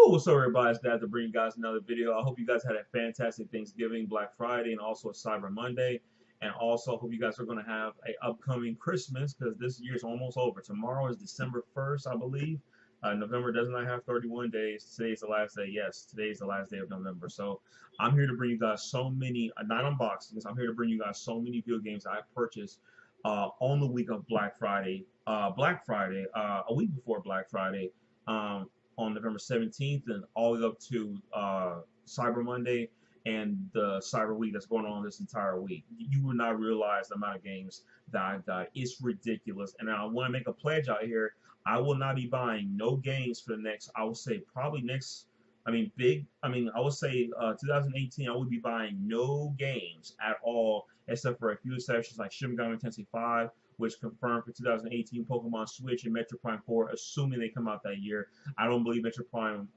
What's up, everybody? It's Dad to bring you guys another video. I hope you guys had a fantastic Thanksgiving, Black Friday, and also a Cyber Monday. And also, hope you guys are going to have a upcoming Christmas because this year's almost over. Tomorrow is December 1st, I believe. November does not have 31 days. Today's the last day. Yes, today's the last day of November. So I'm here to bring you guys so many, not unboxings. I'm here to bring you guys so many video games I purchased on the week of Black Friday. A week before Black Friday. On November 17th and all the way up to Cyber Monday and the Cyber Week that's going on this entire week. You will not realize the amount of games that I got. It's ridiculous. And I want to make a pledge out here. I will not be buying no games for the next, I would say probably next, I would say 2018, I would be buying no games at all except for a few exceptions like Shin Megami Tensei 5, which confirmed for 2018 Pokemon Switch and Metro Prime 4, assuming they come out that year. I don't believe Metro Prime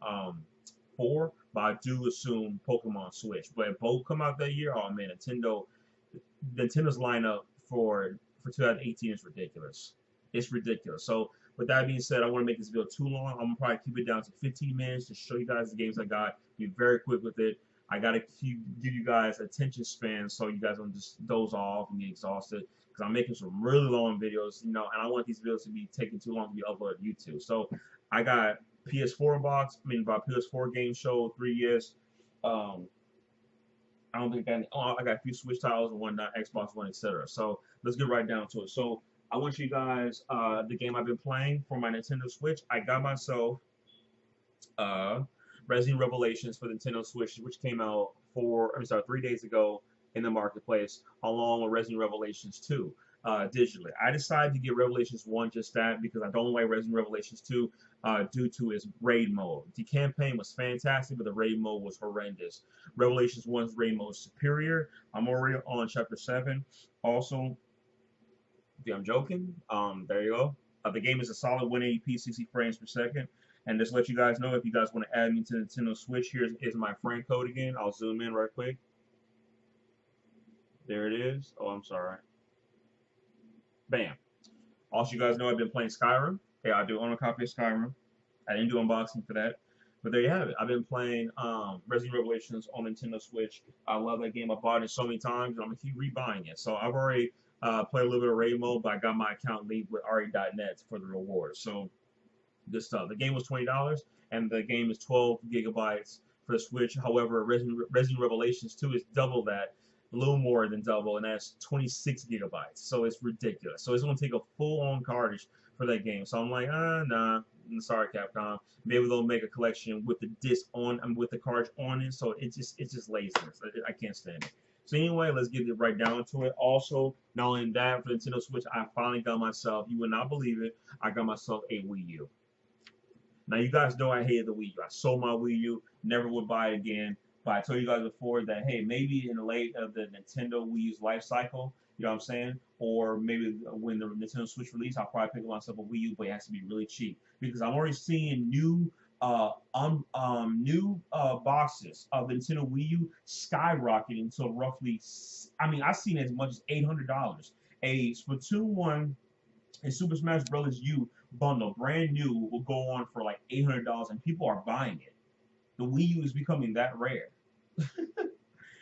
4, but I do assume Pokemon Switch. But if both come out that year, oh man, Nintendo's lineup for 2018 is ridiculous. It's ridiculous. So with that being said, I want to make this video too long. I'm gonna probably keep it down to 15 minutes to show you guys the games I got. Be very quick with it. I gotta give you guys attention span so you guys don't just doze off and get exhausted because I'm making some really long videos, and I want these videos to be taking too long to be uploaded to YouTube. So I got PS4 box, by PS4 game show 3 years. I don't think I got any, I got a few Switch titles and whatnot, Xbox One, etc. So let's get right down to it. So I want you guys the game I've been playing for my Nintendo Switch. I got myself uh, Resident Revelations for the Nintendo Switch, which came out 3 days ago in the marketplace, along with Resident Revelations 2 digitally. I decided to get Revelations 1 just that because I don't like Resident Revelations 2 due to its raid mode. The campaign was fantastic, but the raid mode was horrendous. Revelations 1's raid mode is superior. I'm already on Chapter 7. Also, I'm joking. There you go. The game is a solid 180p, 60 frames per second. And just let you guys know, if you guys want to add me to the Nintendo Switch, here's my friend code again. I'll zoom in right quick. There it is. Oh, I'm sorry. Bam. Also, you guys know I've been playing Skyrim. Yeah, I do own a copy of Skyrim. I didn't do unboxing for that. But there you have it. I've been playing Resident Revelations on Nintendo Switch. I love that game. I bought it so many times, and I'm going to keep rebuying it. So I've already played a little bit of raid mode, but I got my account linked with RE.net for the rewards. So good stuff. The game was $20, and the game is 12 gigabytes for the Switch. However, Resident Revelations 2 is double that, a little more than double, and that's 26 gigabytes. So it's ridiculous. So it's going to take a full-on cartridge for that game. So I'm like, nah. Sorry, Capcom. Maybe they'll make a collection with the disc on, with the cartridge on it. So it's just laziness. I can't stand it. So anyway, let's get it right down to it. Also, not only that, for Nintendo Switch, I finally got myself, you would not believe it, I got myself a Wii U. Now, you guys know I hated the Wii U. I sold my Wii U, never would buy it again. But I told you guys before that, hey, maybe in the late of the Nintendo Wii U's life cycle, you know what I'm saying? Or maybe when the Nintendo Switch release, I'll probably pick myself a Wii U, but it has to be really cheap because I'm already seeing new boxes of the Nintendo Wii U skyrocketing to roughly, I've seen as much as $800. A Splatoon 1 and Super Smash Bros. U bundle, brand new, will go on for like $800, and people are buying it. The Wii U is becoming that rare.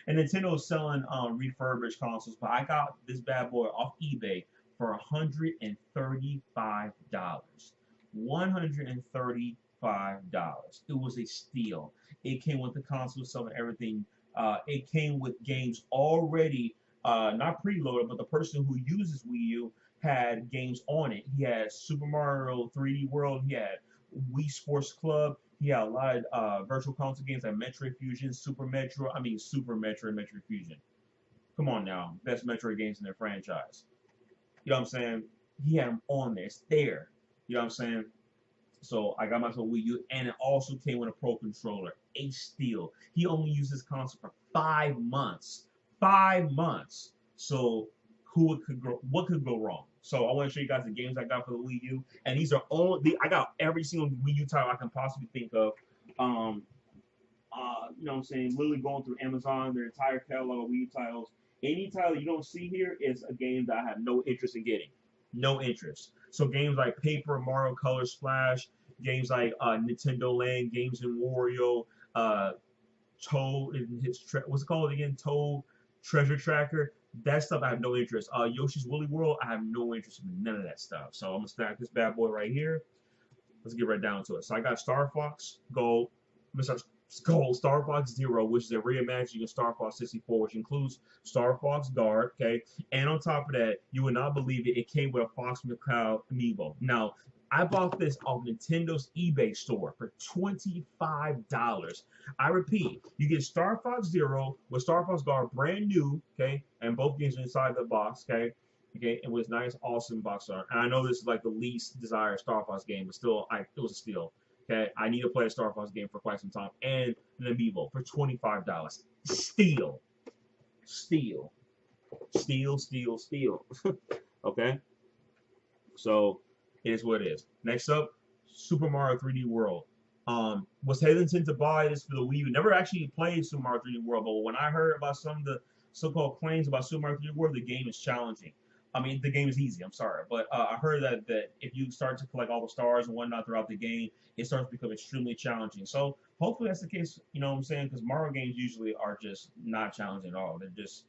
And Nintendo is selling refurbished consoles, but I got this bad boy off eBay for $135. $135. It was a steal. It came with the console itself and everything. It came with games already, not preloaded, but the person who uses Wii U had games on it. He had Super Mario 3D World. He had Wii Sports Club. He had a lot of virtual console games like Metroid Fusion, Super Metroid, and Metroid Fusion. Come on now, best Metroid games in their franchise. You know what I'm saying? He had them on there. It's there. You know what I'm saying? So I got myself a Wii U, and it also came with a Pro Controller. A steal. He only used this console for 5 months. 5 months. So what could go wrong? So I want to show you guys the games I got for the Wii U, and these are all I got every single Wii U title I can possibly think of. You know what I'm saying? Literally going through Amazon, their entire catalog of Wii U titles. Any title you don't see here is a game that I have no interest in getting. No interest. So games like Paper Mario Color Splash, games like Nintendo Land, Games and Wario, uh, Toad and his what's it called again? Toad Treasure Tracker. That stuff I have no interest. Yoshi's Woolly World, I have no interest in none of that stuff. So I'm gonna stack this bad boy right here. Let's get right down to it. So I got Star Fox Gold, Mr. Gold, Star Fox Zero, which is a reimagining of Star Fox 64, which includes Star Fox Guard, okay? And on top of that, you would not believe it, it came with a Fox McCloud amiibo. Now, I bought this off Nintendo's eBay store for $25. I repeat, you get Star Fox Zero with Star Fox Guard brand new, okay? And both games are inside the box, okay? Okay, it was nice, awesome box art. And I know this is like the least desired Star Fox game, but still, it was a steal. Okay, I need to play a Star Fox game for quite some time, and an amiibo for $25. Steal, steal, steal, steal, steal. Okay, so it is what it is. Next up, Super Mario 3D World. Was hesitant to buy this for the Wii U. Never actually played Super Mario 3D World, but when I heard about some of the so-called claims about Super Mario 3D World, the game is challenging. I mean, the game is easy. I'm sorry, but I heard that if you start to collect all the stars and whatnot throughout the game, it starts to become extremely challenging. So hopefully that's the case. You know what I'm saying? Because Mario games usually are just not challenging at all. They're just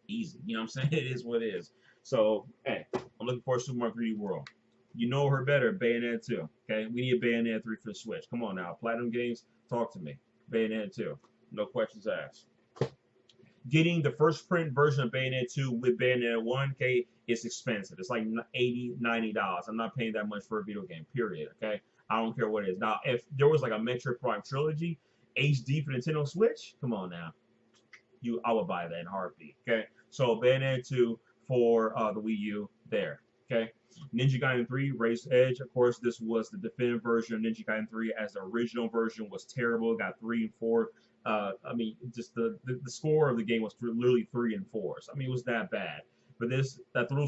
easy. You know what I'm saying? It is what it is. So hey, I'm looking forward to Super Mario 3D World. You know her better, Bayonetta 2. Okay, we need a Bayonetta 3 for the Switch. Come on now, Platinum Games, talk to me. Bayonetta 2, no questions asked. Getting the first print version of Bayonetta 2 with Bayonetta 1, okay, it's expensive. It's like $80, $90. I'm not paying that much for a video game, period, okay? I don't care what it is. Now, if there was like a Metroid Prime Trilogy, HD for Nintendo Switch, come on now. I would buy that in a heartbeat, okay? So Bayonetta 2 for the Wii U there, okay? Ninja Gaiden 3, Race Edge. Of course, this was the definitive version of Ninja Gaiden 3, as the original version was terrible. It got 3 and 4. I mean, just the score of the game was literally 3 and 4s. I mean, it was that bad. But those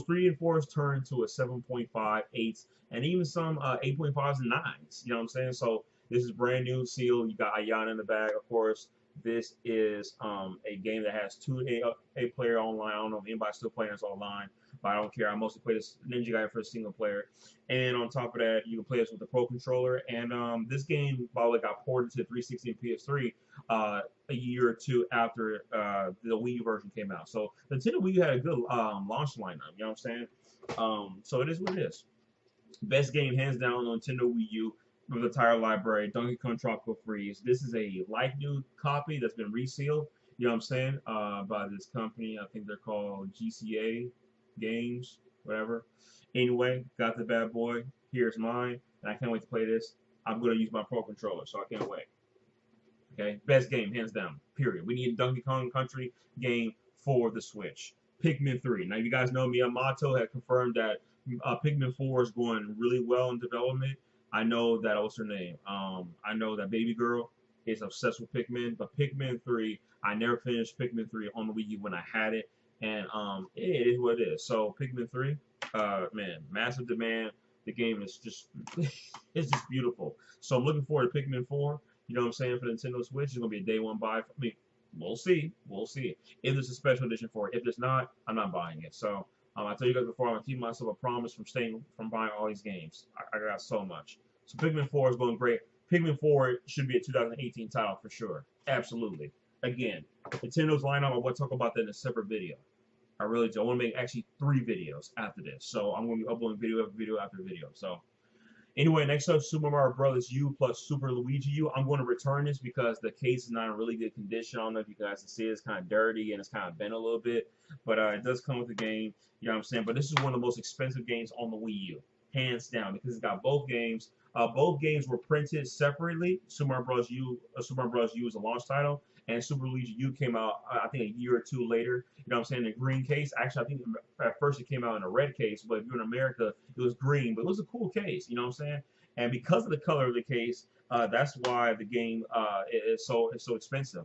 3 and 4s turned to a 7.5, 8, and even some 8.5s and 9s. You know what I'm saying? So this is brand new seal. You got Ayana in the bag, of course. This is a game that has 2 player online. I don't know if anybody's still playing this online, but I don't care. I mostly play this Ninja Gaiden for a single player. And on top of that, you can play this with the Pro Controller. And this game, by the way, got ported to 360 and PS3 a year or two after the Wii U version came out. So the Nintendo Wii U had a good launch lineup. You know what I'm saying? So it is what it is. Best game, hands down, on Nintendo Wii U. With the entire library, Donkey Kong Tropical Freeze. This is a like new copy that's been resealed, you know what I'm saying, by this company. I think they're called GCA Games, whatever. Anyway, got the bad boy. Here's mine, and I can't wait to play this. I'm going to use my Pro Controller, so I can't wait. Okay, best game, hands down, period. We need a Donkey Kong Country game for the Switch. Pikmin 3. Now, you guys know Miyamoto had confirmed that Pikmin 4 is going really well in development. I know that, what's her name? I know that Baby Girl is obsessed with Pikmin, but Pikmin 3, I never finished Pikmin 3 on the Wii U when I had it, and it is what it is. So Pikmin 3, man, massive demand. The game is just, it's just beautiful. So I'm looking forward to Pikmin 4. You know what I'm saying, for Nintendo Switch. It's gonna be a day one buy for me. We'll see. We'll see. If there's a special edition for it. If there's not, I'm not buying it. So I tell you guys before, I'm gonna keep myself a promise from buying all these games. I got so much. So Pikmin 4 is going great. Pikmin 4 should be a 2018 title for sure. Absolutely. Again, Nintendo's lineup, I want to talk about that in a separate video. I really do. I want to make actually 3 videos after this. So I'm going to be uploading video after video after video. So anyway, next up, Super Mario Bros. U plus Super Luigi U. I'm going to return this because the case is not in really good condition. I don't know if you guys can see it. It's kind of dirty and it's kind of bent a little bit. But it does come with the game. You know what I'm saying? But this is one of the most expensive games on the Wii U. Hands down. Because it's got both games. Both games were printed separately. Super Mario Bros. U is a launch title. And Super Luigi U came out, I think, a year or 2 later. You know what I'm saying? In a green case. Actually, I think at first it came out in a red case, but if you're in America, it was green. But it was a cool case, you know what I'm saying? And because of the color of the case, that's why the game is so expensive.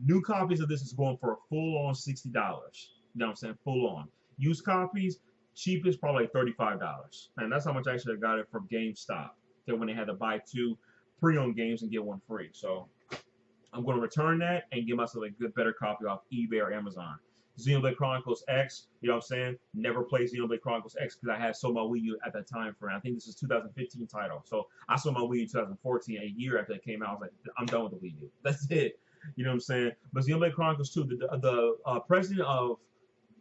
New copies of this is going for a full-on $60. You know what I'm saying? Full-on. Used copies, cheapest, probably like $35. And that's how much actually I got it from GameStop. When they had to buy 2 pre-owned games and get 1 free. So I'm going to return that and get myself a better copy off eBay or Amazon. Xenoblade Chronicles X, you know what I'm saying? Never played Xenoblade Chronicles X because I had sold my Wii U at that time frame. I think this is 2015 title. So I sold my Wii U in 2014, a year after it came out. I was like, I'm done with the Wii U. That's it. You know what I'm saying? But Xenoblade Chronicles 2, the president of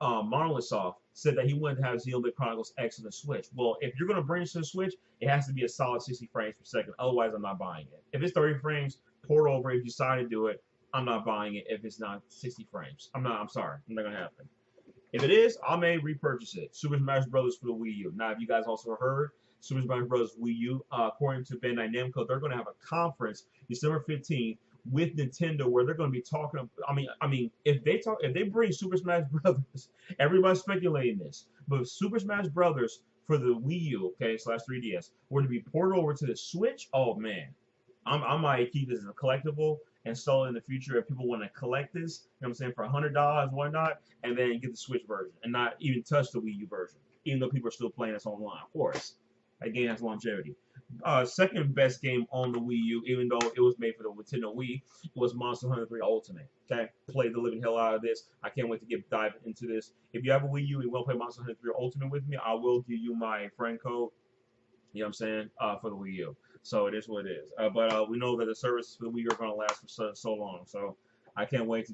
Monolith Soft said that he wanted to have Xenoblade Chronicles X on the Switch. Well, if you're going to bring it to the Switch, it has to be a solid 60 frames per second. Otherwise, I'm not buying it. If it's 30 frames, port over. If you decide to do it, I'm not buying it if it's not 60 frames. I'm sorry. I'm not going to happen. If it is, I may repurchase it. Super Smash Bros. For the Wii U. Now, if you guys also heard, Super Smash Bros. Wii U, according to Bandai Namco, they're going to have a conference December 15th with Nintendo where they're going to be talking. I mean, if they bring Super Smash Brothers, everybody's speculating this, but if Super Smash Brothers for the Wii U, okay, / 3DS, were to be ported over to the Switch, oh man, I might keep this as a collectible and sell it in the future if people want to collect this. You know what I'm saying, for $100, whatnot, and then get the Switch version and not even touch the Wii U version, even though people are still playing this online. Of course, that game has longevity. Second best game on the Wii U, even though it was made for the Nintendo Wii, was Monster Hunter 3 Ultimate. Okay, played the living hell out of this. I can't wait to dive into this. If you have a Wii U and you want to play Monster Hunter 3 Ultimate with me, I will give you my friend code. You know what I'm saying? For the Wii U. So it is what it is. But we know that the service for the Wii U are going to last for so long. So I can't wait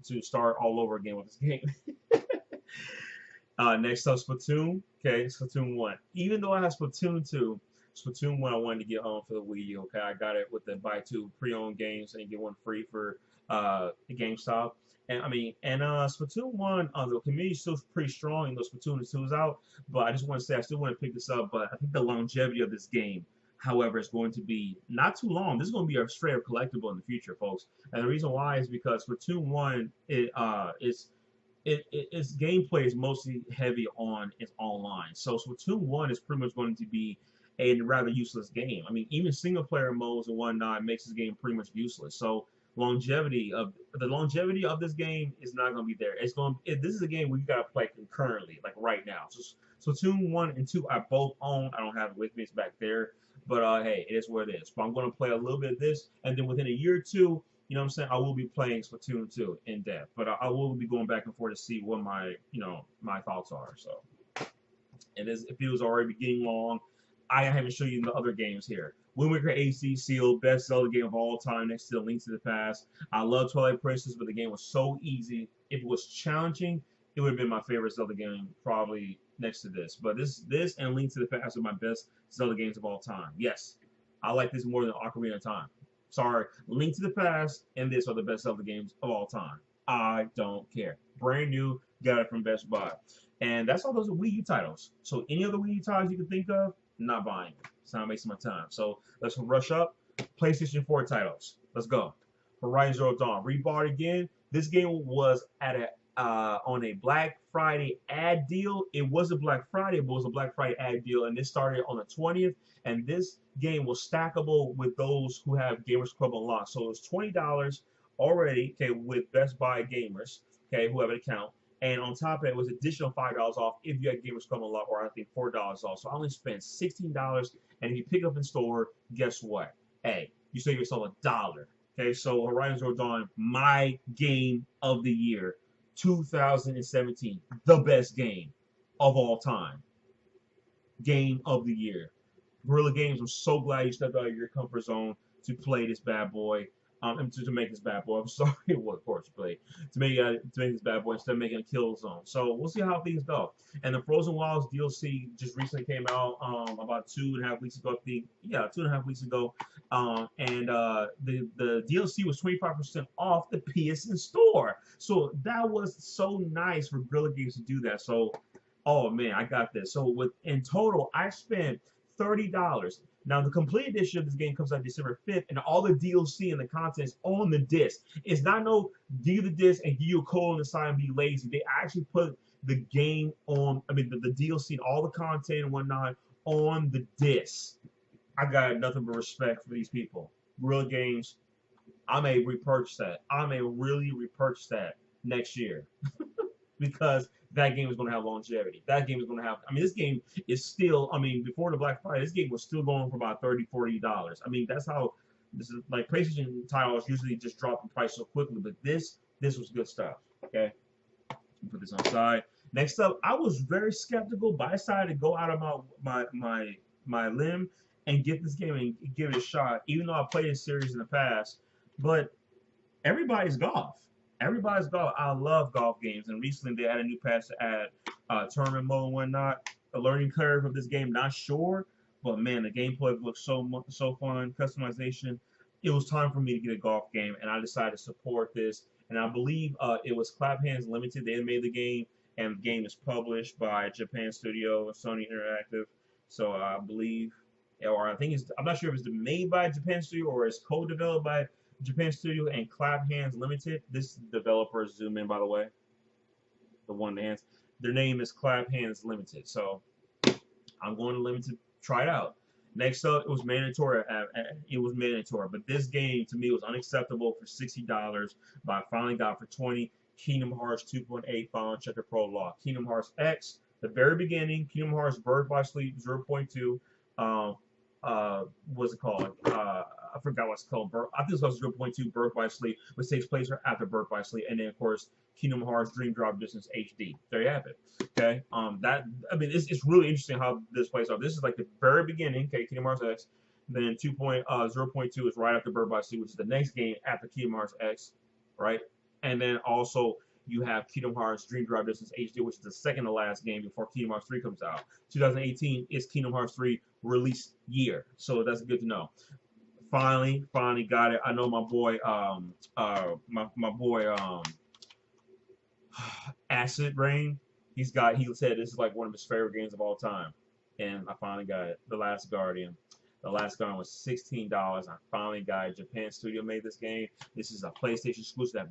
to start all over again with this game. Next up, Splatoon. Okay, Splatoon 1. Even though I have Splatoon 2, Splatoon 1 I wanted to get on for the Wii U. Okay, I got it with the buy two pre-owned games and get one free for the GameStop. And Splatoon 1, the community is still pretty strong, though Splatoon 2 is out. But I just want to say I still want to pick this up. But I think the longevity of this game, however, is going to be not too long. This is going to be a straight up collectible in the future, folks. And the reason why is because Splatoon 1 its gameplay is mostly heavy on its online. So Splatoon 1 is pretty much going to be a rather useless game. I mean, even single player modes and whatnot makes this game pretty much useless. So the longevity of this game is not going to be there. This is a game where you got to play concurrently, like right now. So Splatoon 1 and 2 I both own. I don't have it with me; it's back there. But hey, it is what it is. But I'm going to play a little bit of this, and then within a year or two, you know what I'm saying, I will be playing Splatoon 2 in depth. But I will be going back and forth to see what my thoughts are. So it feels already getting long. I haven't shown you the other games here. Wind Waker HD Sealed, best Zelda game of all time next to the Link to the Past. I love Twilight Princess, but the game was so easy. If it was challenging, it would have been my favorite Zelda game, probably next to this. But this and Link to the Past are my best Zelda games of all time. Yes, I like this more than Ocarina of Time. Sorry, Link to the Past and this are the best Zelda games of all time. I don't care. Brand new, got it from Best Buy. And that's all those are Wii U titles. So any other Wii U titles you can think of, not buying it. It's not wasting my time. So let's rush up. PlayStation 4 titles. Let's go. Horizon Zero Dawn. Rebought again. This game was at on a Black Friday ad deal. It wasn't Black Friday, but it was a Black Friday ad deal, and this started on the 20th. And this game was stackable with those who have Gamers Club Unlocked. So it was $20 already, okay, with Best Buy gamers, okay, who have an account. And on top of it was additional $5 off if you had Gamers Club Unlocked, or I think $4 off. So I only spent $16. And if you pick up in store, guess what? Hey, you save yourself $1. Okay, so Horizon Zero Dawn, my game of the year, 2017, the best game of all time. Game of the year. Guerrilla Games, I'm so glad you stepped out of your comfort zone to play this bad boy. To make this bad boy. I'm sorry, well, of course, play to make this bad boy instead of making a kill zone. So we'll see how things go. And the Frozen Wilds DLC just recently came out about 2.5 weeks ago. I think, yeah, 2.5 weeks ago. The DLC was 25% off the PSN store. So that was so nice for Guerrilla Games to do that. So, oh man, I got this. So in total, I spent $30. Now, the complete edition of this game comes out December 5th, and all the DLC and the contents on the disc. It's not no give you the disc and give you a code on the side and be lazy. They actually put the game on, the DLC and all the content and whatnot on the disc. I got nothing but respect for these people. Guerrilla Games, I may repurchase that. I may really repurchase that next year. Because that game is going to have longevity. That game is going to have, this game is still, before the Black Friday, this game was still going for about $30, $40. That's how, this is like PlayStation titles usually just drop in price so quickly, but this was good stuff, okay? Put this on the side. Next up, I was very skeptical, but I decided to go out of my limb and get this game and give it a shot. Even though I played this series in the past, but everybody's golf. Everybody's golf. I love golf games, and recently they had a new patch to add tournament mode and whatnot. The learning curve of this game, not sure, but man, the gameplay looks so fun. Customization. It was time for me to get a golf game, and I decided to support this. And I believe it was Clap Hands Limited. They made the game, and the game is published by Japan Studio, Sony Interactive. So I believe, or I think it's. I'm not sure if it's made by Japan Studio or it's co-developed by Japan Studio and Clap Hands Limited. This developer, zoom in by the way, the one hands. Their name is Clap Hands Limited. So I'm going to Limited, try it out. Next up, it was mandatory. But this game to me was unacceptable for $60. But I finally got for 20. Kingdom Hearts 2.8 Final Checker Prologue. Kingdom Hearts X, the very beginning. Kingdom Hearts Birth by Sleep 0.2. What's it called? I forgot what's called. I think it's called 0.2 Birth by Sleep, which takes place after Birth by Sleep, and then of course Kingdom Hearts Dream Drop Distance HD. There you have it. Okay. It's really interesting how this plays out. This is like the very beginning. Okay, Kingdom Hearts X. Then 0.2 is right after Birth by Sleep, which is the next game after Kingdom Hearts X, right? And then also you have Kingdom Hearts Dream Drop Distance HD, which is the second to last game before Kingdom Hearts 3 comes out. 2018 is Kingdom Hearts 3 release year, so that's good to know. Finally got it. I know my boy, Acid Rain. He said this is like one of his favorite games of all time, and I finally got it. The Last Guardian. The Last Guardian was $16. I finally got it. Japan Studio made this game. This is a PlayStation exclusive.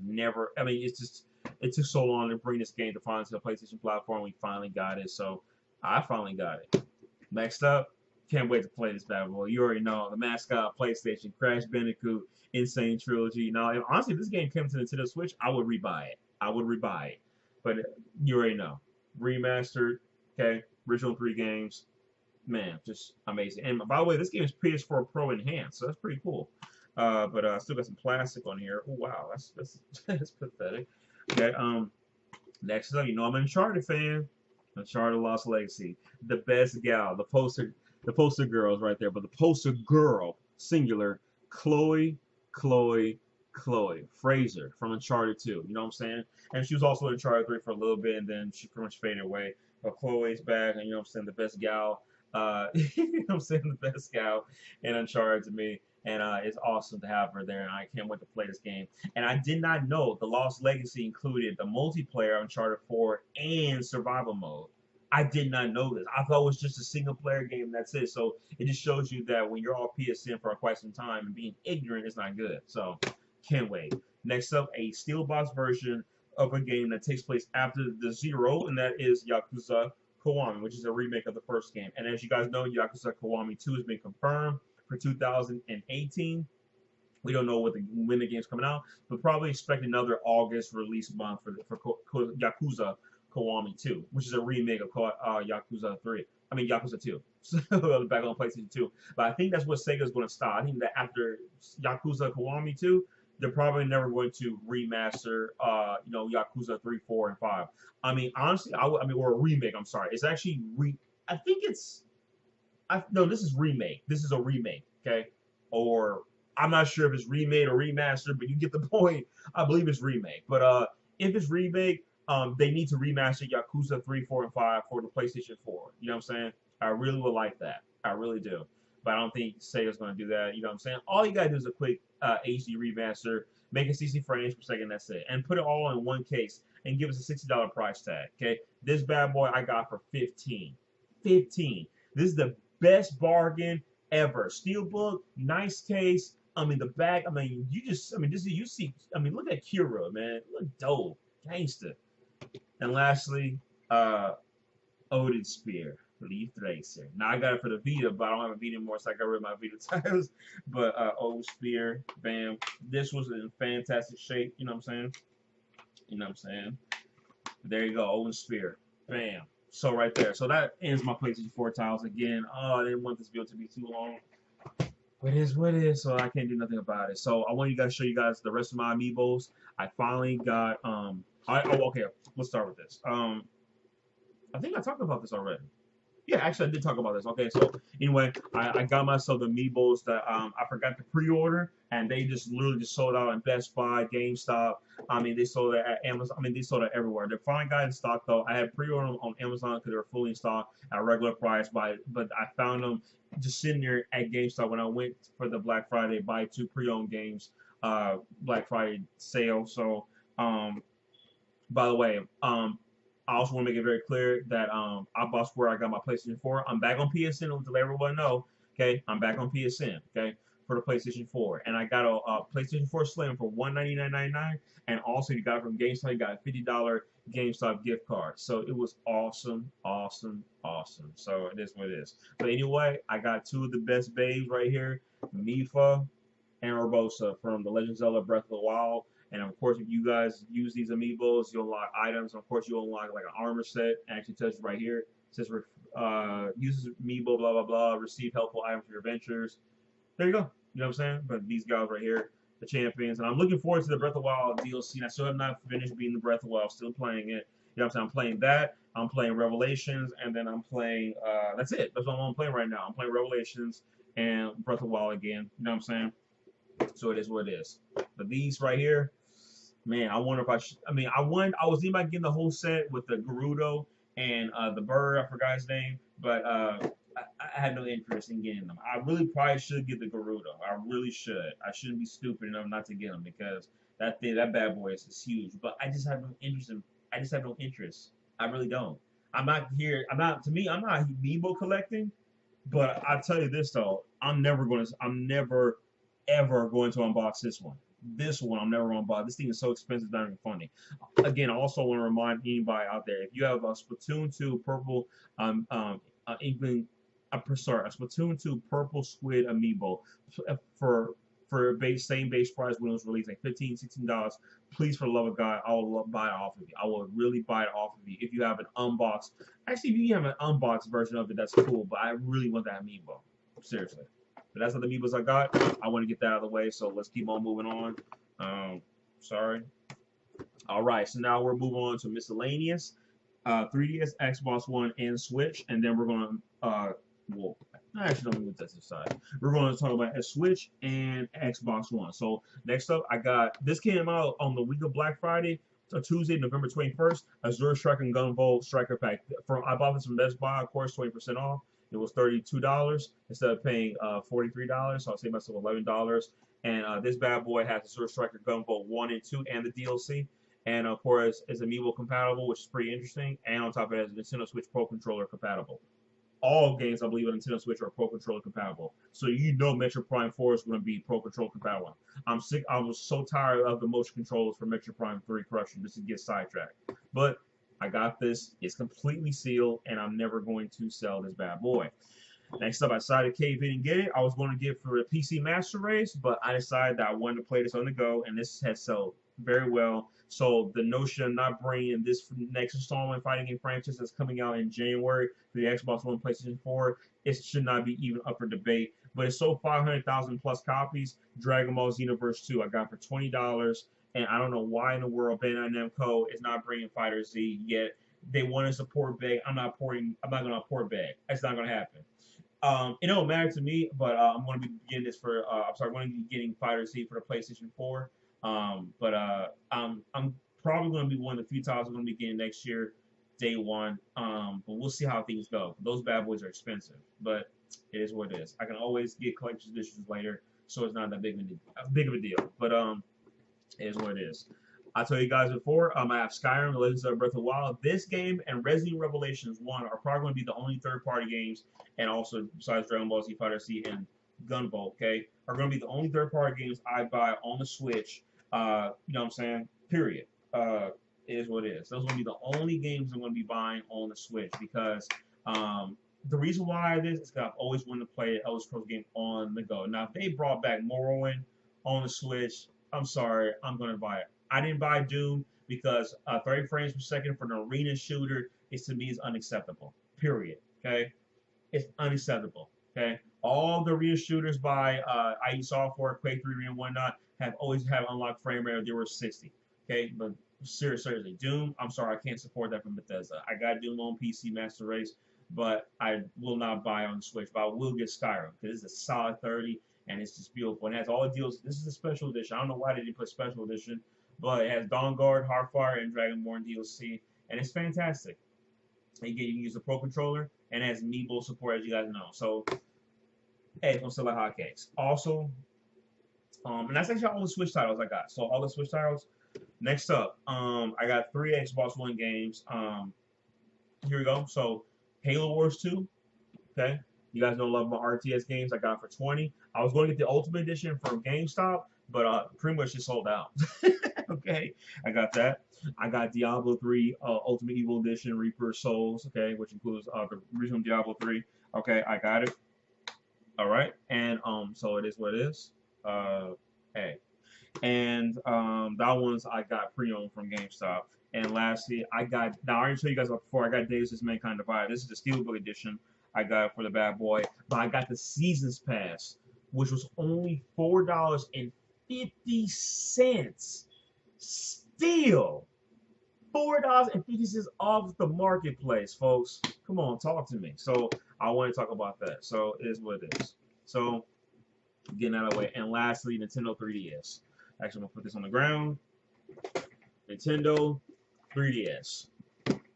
It took so long to bring this game to finally to the PlayStation platform. We finally got it, so I finally got it. Next up, can't wait to play this bad boy. You already know the mascot PlayStation, Crash Bandicoot, Insane Trilogy. Now, honestly, if this game came to Nintendo Switch, I would rebuy it. But you already know, remastered. Okay, original 3 games. Man, just amazing. And by the way, this game is PS4 Pro enhanced, so that's pretty cool. But I still got some plastic on here. Oh wow, that's that's pathetic. Okay, next up, you know I'm an Uncharted fan. Uncharted Lost Legacy, the best gal, the poster girls right there, but the poster girl, singular, Chloe Fraser from Uncharted 2. You know what I'm saying? And she was also in Uncharted 3 for a little bit, and then she pretty much faded away. But Chloe's back, and you know what I'm saying, the best gal. You know what I'm saying, the best gal in Uncharted to me. And it's awesome to have her there, and I can't wait to play this game. And I did not know the Lost Legacy included the multiplayer Uncharted 4 and survival mode. I did not know this. I thought it was just a single player game and that's it. So it just shows you that when you're all PSN for quite some time and being ignorant is not good. So can't wait. Next up, a Steelbox version of a game that takes place after the Zero, and that is Yakuza Kiwami, which is a remake of the first game. And as you guys know, Yakuza Kiwami 2 has been confirmed for 2018. We don't know when the game's coming out, but probably expect another August release month for Yakuza Kiwami 2, which is a remake of Yakuza 3. I mean Yakuza 2. So back on PlayStation 2. But I think that's what Sega's going to stop. I think that after Yakuza Kiwami 2, they're probably never going to remaster Yakuza 3, 4, and 5. I mean, honestly, or a remake, I'm sorry. It's actually this is remake. This is a remake, okay? Or I'm not sure if it's remade or remastered, but you get the point. I believe it's remake. But if it's remake, they need to remaster Yakuza 3, 4, and 5 for the PlayStation 4. You know what I'm saying? I really would like that. I really do. But I don't think Sega's going to do that. You know what I'm saying? All you got to do is a quick HD remaster, make it 60 frames per second, that's it. And put it all in one case and give us a $60 price tag, okay? This bad boy I got for $15. $15. This is the best bargain ever. Steelbook, nice case. I mean, the back, look at Kira, man. Look dope. Gangster. And lastly, Odin Spear, Leaf Racer. Now I got it for the Vita, but I don't have a Vita anymore, so I got rid of my Vita titles. But Odin Spear, bam. This was in fantastic shape, you know what I'm saying? There you go, Odin Spear. Bam. So right there. So that ends my PlayStation 4 titles again. Oh, I didn't want this video to be too long. It is what it is, so I can't do nothing about it. So I want you guys to show you guys the rest of my amiibos. I finally got okay, let's start with this. I think I talked about this already. Yeah, actually, I did talk about this. Okay, so anyway, I got myself the Amiibos that I forgot to pre-order, and they just literally just sold out in Best Buy, GameStop. I mean, they sold it at Amazon. I mean, they sold it everywhere. They finally got in stock though. I had pre-ordered them on Amazon because they were fully in stock at regular price, but I found them just sitting there at GameStop when I went for the Black Friday buy two pre-owned games, Black Friday sale. So, um, by the way, I also want to make it very clear that I bought where I got my PlayStation 4. I'm back on PSN to let everyone know. Okay, I'm back on PSN. Okay, for the PlayStation 4, and I got a PlayStation 4 Slim for $199.99, and also you got it from GameStop. You got a $50 GameStop gift card. So it was awesome, awesome, awesome. So it is what it is. But anyway, I got two of the best babes right here, Mifa and Urbosa from The Legend of Zelda Breath of the Wild. And of course, if you guys use these amiibos, you'll unlock items. Of course, you'll unlock like an armor set. Actually, touches right here. It says uses amiibo, blah blah blah. Receive helpful items for your ventures. There you go. You know what I'm saying? But these guys right here, the champions, and I'm looking forward to the Breath of the Wild DLC. And I still have not finished beating the Breath of the Wild. Still playing it. You know what I'm saying? I'm playing that. I'm playing Revelations, and then I'm playing. That's it. That's what I'm playing right now. I'm playing Revelations and Breath of the Wild again. You know what I'm saying? So it is what it is. But these right here, man, I wonder if I should. I mean, I was thinking about getting the whole set with the Gerudo and the bird. I forgot his name, but I had no interest in getting them. I really probably should get the Gerudo. I really should. I shouldn't be stupid enough not to get them because that bad boy is huge. But I just have no interest in. I just have no interest. I really don't. I'm not here. I'm not. To me, I'm not amiibo collecting. But I tell you this though, I'm never going to. I'm never ever going to unbox this one. This one I'm never going to buy. This thing is so expensive, it's not even funny. Again, I also want to remind anybody out there, if you have a Splatoon 2 purple, Inkling, sorry, a Splatoon 2 purple squid amiibo for same base price when it was released, like $15, $16. Please, for the love of God, I will buy it off of you. I will really buy it off of you if you have an unboxed. Actually, if you have an unboxed version of it, that's cool. But I really want that amiibo. Seriously. But that's what the amiibos I got. I want to get that out of the way, so let's keep on moving on. Sorry. All right, so now we're moving on to miscellaneous, 3DS, Xbox One, and Switch, and then we're going to, well, actually, don't move that to the side. We're going to talk about a Switch and Xbox One. So next up, I got, this came out on the week of Black Friday, so Tuesday, November 21st, Azure Strike and Gunvolt Striker Pack. I bought this from Best Buy, of course, 20% off. It was $32 instead of paying $43, so I'll save myself $11. And this bad boy has the Azure Striker Gunvolt 1 and 2 and the DLC. And of course, it's Amiibo compatible, which is pretty interesting. And on top of it, it's Nintendo Switch Pro Controller compatible. All games, I believe, on Nintendo Switch are Pro Controller compatible. So you know Metroid Prime 4 is going to be Pro Controller compatible. I'm sick. I was so tired of the motion controls for Metroid Prime 3 Corruption just to get sidetracked. But I got this. It's completely sealed, and I'm never going to sell this bad boy. Next up, I decided to cave in and get it. I was going to get for the PC Master Race, but I decided that I wanted to play this on the go, and this has sold very well. So the notion of not bringing this next installment fighting game franchise that's coming out in January for the Xbox One, PlayStation 4, it should not be even up for debate. But it sold 500,000 plus copies. Dragon Ball Xenoverse 2 I got for $20, and I don't know why in the world Bandai Namco is not bringing Fighter Z yet. They want to support Beg. I'm not going to port Beg. That's not going to happen. It don't matter to me, but I'm going to be getting this for. I'm going to be getting Fighter Z for the PlayStation 4. I'm probably going to be one of the few titles I'm going to be getting next year, day one. But we'll see how things go. Those bad boys are expensive, but it is what it is. I can always get collector's editions later, so it's not that big of a deal. But it is what it is. I told you guys before, I have Skyrim, The Legends of Breath of the Wild. This game and Resident Evil Revelations 1 are probably going to be the only third-party games, and also besides Dragon Ball Z Fighter Z and Gunvolt, okay, are going to be the only third-party games I buy on the Switch. You know what I'm saying? Period. It is what it is. Those are going to be the only games I'm going to be buying on the Switch because the reason why this is because I've always wanted to play an Elder Scrolls game on the go. Now, if they brought back Morrowind on the Switch, I'm sorry, I'm going to buy it. I didn't buy Doom because 30 frames per second for an arena shooter to me is unacceptable. Period. Okay, it's unacceptable. Okay. All the rear shooters by IE Software, Quake 3 and whatnot have always had unlocked frame rate of 0 to 60. Okay, but seriously, Doom, I'm sorry, I can't support that from Bethesda. I got Doom on PC Master Race, but I will not buy on the Switch. But I will get Skyrim because it's a solid 30 and it's just beautiful. And it has all the deals. This is a special edition. I don't know why they didn't put special edition, but it has Dawnguard, Heartfire, and Dragonborn DLC, and it's fantastic. You can use a Pro Controller and it has Amiibo support, as you guys know. So, hey, it's gonna sell like hotcakes. Also, and that's actually all the Switch titles I got. So all the Switch titles. Next up, I got 3 Xbox One games. Here we go. So Halo Wars 2. Okay. You guys know I love my RTS games. I got it for 20. I was going to get the Ultimate Edition from GameStop, but pretty much just sold out. Okay. I got that. I got Diablo 3 Ultimate Evil Edition Reaper Souls, okay, which includes the original Diablo 3. Okay, I got it. All right. And so it is what it is. Hey. And that one's I got pre-owned from GameStop. And lastly, I already told you guys before, I got Deus Ex Mankind Divided. This is the Steelbook edition I got for the bad boy. But I got the Seasons Pass, which was only $4.50. Still $4.50 off the marketplace, folks. Come on, talk to me. So I want to talk about that. So it is what it is. So getting out of the way. And lastly, Nintendo 3DS. Actually, I'm gonna put this on the ground. Nintendo 3DS.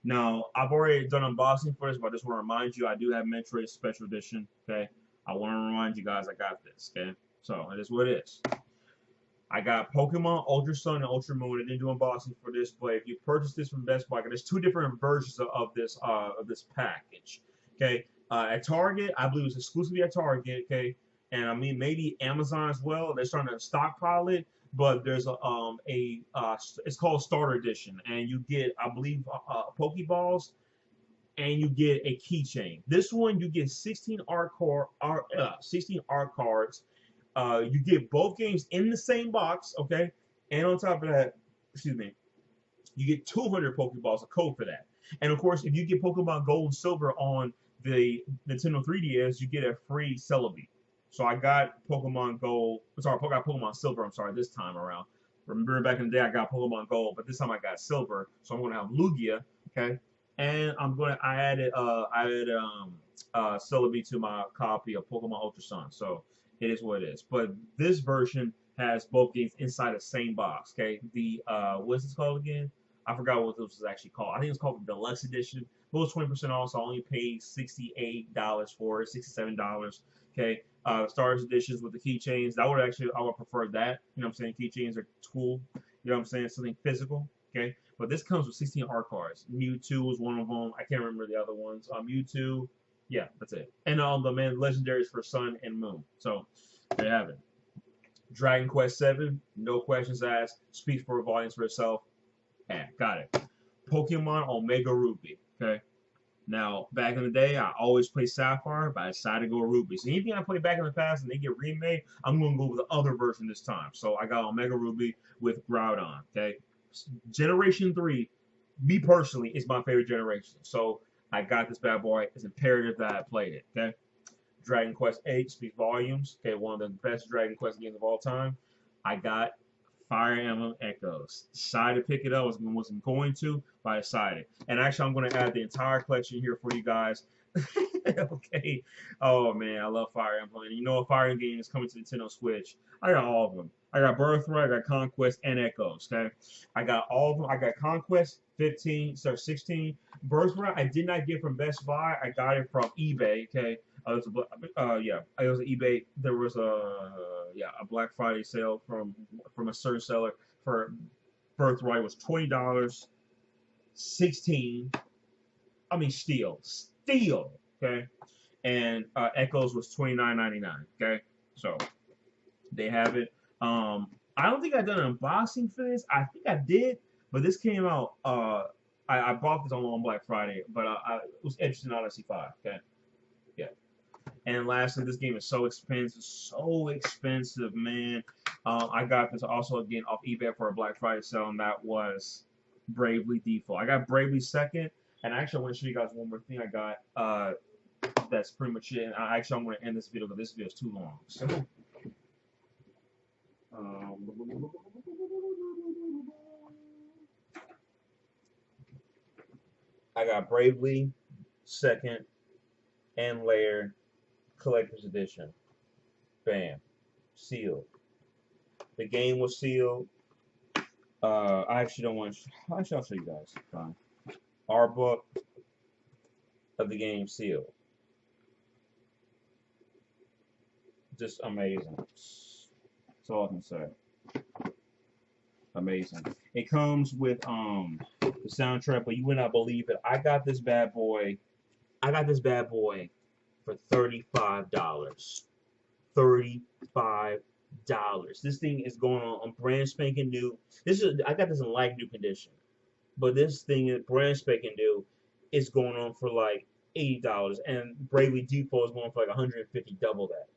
Now, I've already done unboxing for this, but I just want to remind you, I do have Metroid Special Edition. Okay, I want to remind you guys I got this. Okay, so it is what it is. I got Pokemon Ultra Sun and Ultra Moon. I didn't do unboxing for this, but if you purchase this from Best Buy, there's 2 different versions of this package. Okay, at Target, I believe it's exclusively at Target. Okay, and I mean maybe Amazon as well. They're starting to stockpile it. But there's it's called Starter Edition, and you get, I believe, Pokeballs, and you get a keychain. This one you get 16 art cards. You get both games in the same box, okay? And on top of that, excuse me, you get 200 Pokeballs, a code for that. And of course, if you get Pokemon Gold and Silver on the Nintendo 3DS, you get a free Celebi. So I got Pokemon Gold. Sorry, I got Pokemon Silver. I'm sorry, this time around. Remember back in the day, I got Pokemon Gold, but this time I got Silver. So I'm gonna have Lugia, okay? And I added Celebi to my copy of Pokemon Ultra Sun. So it is what it is. But this version has both games inside the same box, okay? The what's this called again? I forgot what this was actually called. I think it's called the Deluxe Edition. It was 20% off, so I only paid $68 for it, $67. Okay. Stars editions with the keychains. I would prefer that. You know what I'm saying? Keychains are cool. You know what I'm saying? Something physical. Okay. But this comes with 16 art cards. Mewtwo was one of them. I can't remember the other ones. Mewtwo. Yeah, that's it. And the legendaries for Sun and Moon. So there you have it. Dragon Quest 7, no questions asked. Speaks for volumes for itself. Yeah, got it. Pokemon Omega Ruby. Okay. Now, back in the day, I always play Sapphire, but I decided to go Ruby. So anything I played back in the past and they get remade, I'm going to go with the other version this time. So I got Omega Ruby with Groudon, okay? Generation 3, me personally, is my favorite generation. So I got this bad boy. It's imperative that I played it, okay? Dragon Quest 8 speaks volumes. Okay, one of the best Dragon Quest games of all time. I got Fire Emblem Echoes. Decided to pick it up. Wasn't going to, but I decided. And actually, I'm going to add the entire collection here for you guys. Okay. Oh, man, I love Fire Emblem. And you know a Fire Emblem game is coming to Nintendo Switch. I got all of them. I got Birthright, I got Conquest, and Echoes, okay? I got all of them. I got Conquest 16. Birthright, I did not get from Best Buy. I got it from eBay, okay? It was an eBay. There was a Black Friday sale from a certain seller for Birthright was $20, 16. I mean steal, okay, and Echoes was $29.99. Okay, so they have it. I don't think I've done an unboxing for this. I think I did, but this came out. I bought this on Black Friday, but I was interested in Odyssey 5. Okay, yeah. And lastly, this game is so expensive, man. I got this also again off eBay for a Black Friday sale, and that was Bravely Default. I got Bravely second, and actually I want to show you guys one more thing I got. that's pretty much it. And I'm going to end this video because this video is too long. So, I got Bravely second and Lair collector's edition. Bam, sealed. The game was sealed. I actually don't want to. Actually, I'll show you guys. Fine. Our book of the game sealed. Just amazing. That's all I can say. Amazing. It comes with the soundtrack, but you would not believe it. I got this bad boy. For $35. $35. This thing is going on brand spanking new. I got this in like new condition, but this thing is brand spanking new. Is going on for like $80, and Bravely Default is going for like $150, double that.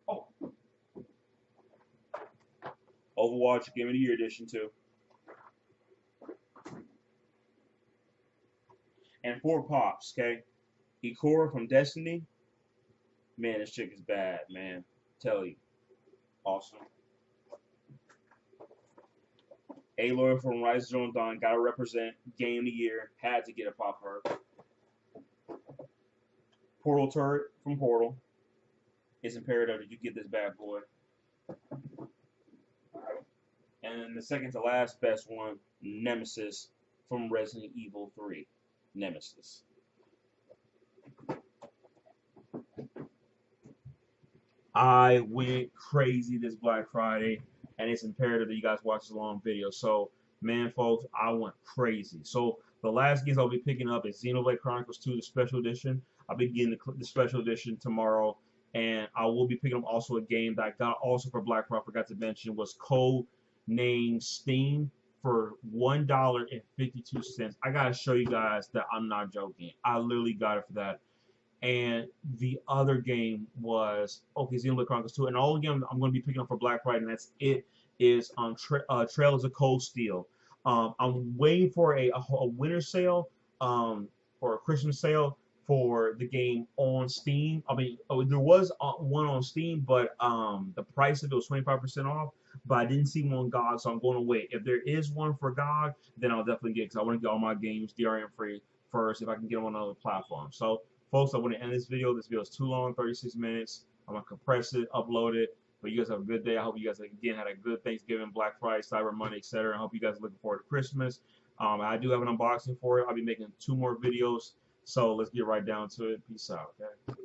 Oh, Overwatch Game of the Year edition too. And 4 pops, okay? Ikora from Destiny. Man, this chick is bad, man. Tell you. Awesome. Aloy from Rise of Zero Dawn. Gotta represent Game of the Year. Had to get a pop for her. Portal Turret from Portal. It's imperative that you get this bad boy. And the second to last best one, Nemesis from Resident Evil 3. Nemesis. I went crazy this Black Friday, and it's imperative that you guys watch this long video. So, man, folks, I went crazy. So, the last games I'll be picking up is Xenoblade Chronicles 2, the special edition. I'll be getting the special edition tomorrow, and I will be picking up also a game that I got also for Black Friday, I forgot to mention, was Codename Steam for $1.52. I gotta show you guys that I'm not joking. I literally got it for that. And the other game was Xenoblade Chronicles 2, and all game I'm going to be picking up for Black Friday, and that's it. Is Trails of Cold Steel. I'm waiting for a winter sale, or a Christmas sale for the game on Steam. I mean, there was one on Steam, but the price of it was 25% off. But I didn't see one on GOG, so I'm going to wait. If there is one for GOG, then I'll definitely get it, because I want to get all my games DRM free first if I can get them on another platform. So, folks, I want to end this video. This video is too long, 36 minutes. I'm going to compress it, upload it. But you guys have a good day. I hope you guys, again, had a good Thanksgiving, Black Friday, Cyber Monday, etc. I hope you guys are looking forward to Christmas. I do have an unboxing for it. I'll be making 2 more videos. So let's get right down to it. Peace out, okay?